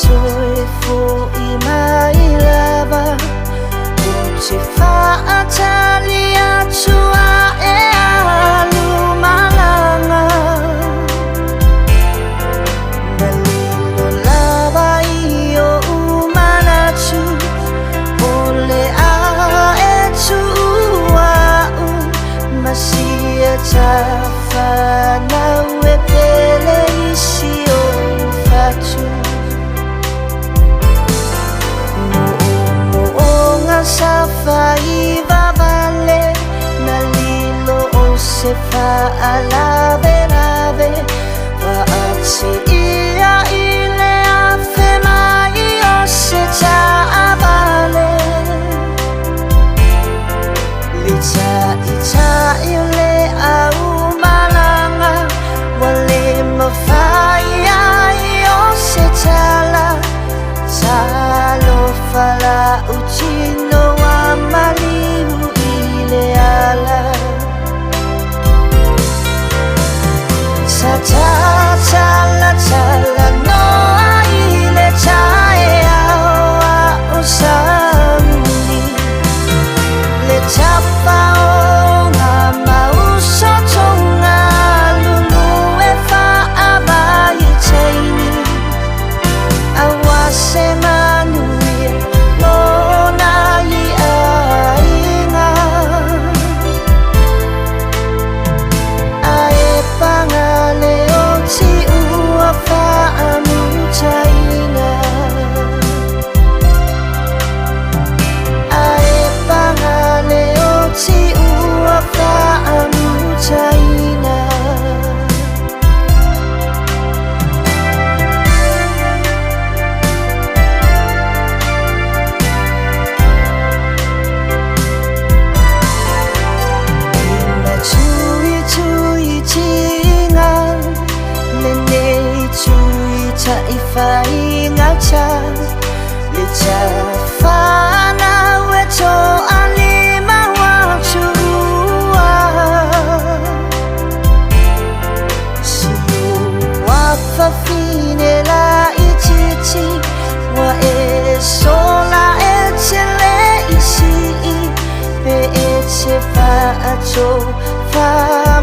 joyful in my lover. Uchi fa atalia chua e alumalanga. Dalilo lava io umanachu. Ole a e chua masia chafa na wepele ishio fachu. Safai vavale nalilo o se fa alave lave va atsi ia ile afema io se cha avale licha icha ile au malanga wale mafaya io se chala chalo fala uchino maliu ile ala cha cha chala chala no ile chaya wa usami le chapa ona mauso tonga lulu e fa abai chaini awase manuia mona ifai ngacha licha fana weto alima wachua siu wafafine la ichichi wa esola echele isi pe eche fa acho fa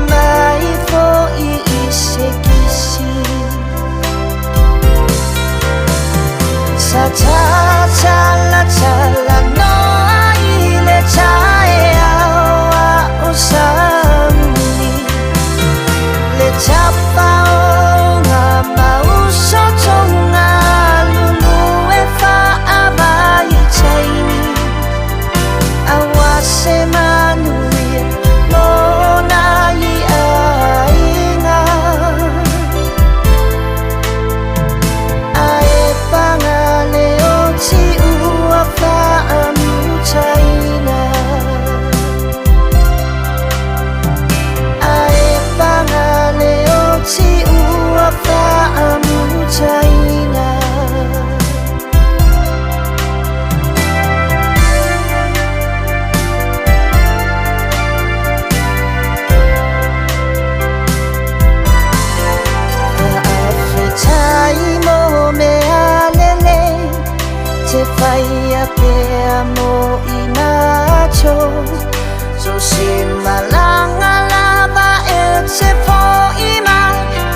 mai fo isekisi cha chala chala no ile chaya wa usami le chapa ona mauso tonga lulu e fa abai chaini awase manuia mona i ainga ae panga si ua fa amu chaina ae pangale o si ua fa amu chaina te fai a pe amo inacho so si malanga lava e se fo ima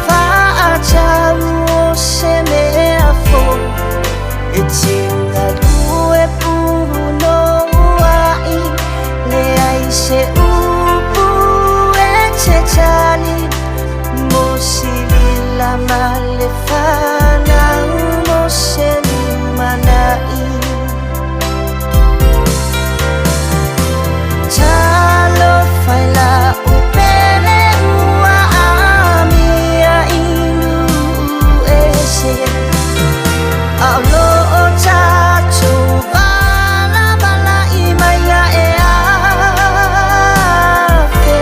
fa acha o se me afo e tinga due puno ai le ai se upu e te chali mo si la male fana mo se manai chalo faila upele ua amia inu ese aulo o tacho vala vala imaya e afe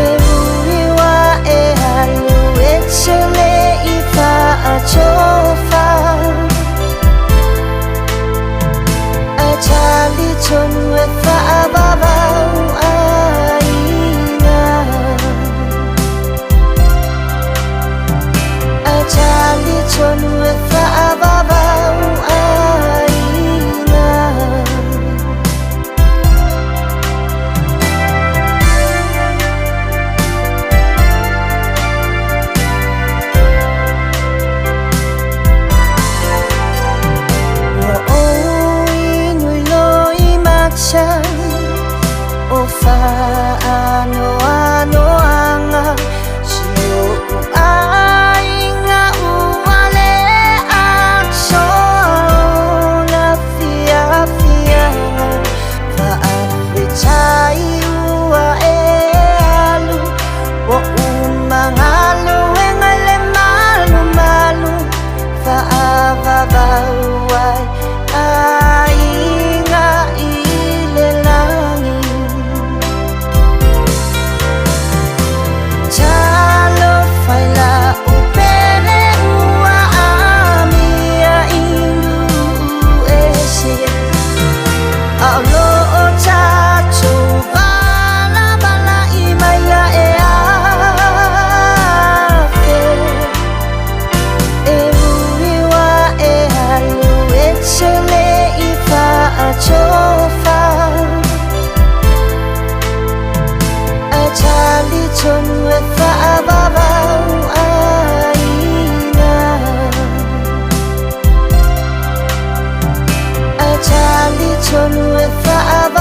e uiwa e halu echele fa ano ano anga sio ai nga uale so la fia fia fa apechai ua e alu o umangalo engale malu malu fa avavauai ainga ile langit Chalo faila upere ua amia indu ese Aulo o chacho vala vala imaya e afe E uriwa e halu e chele ifa a chofa A chali chonu e fa ababau aina A chali chonu e fa ababau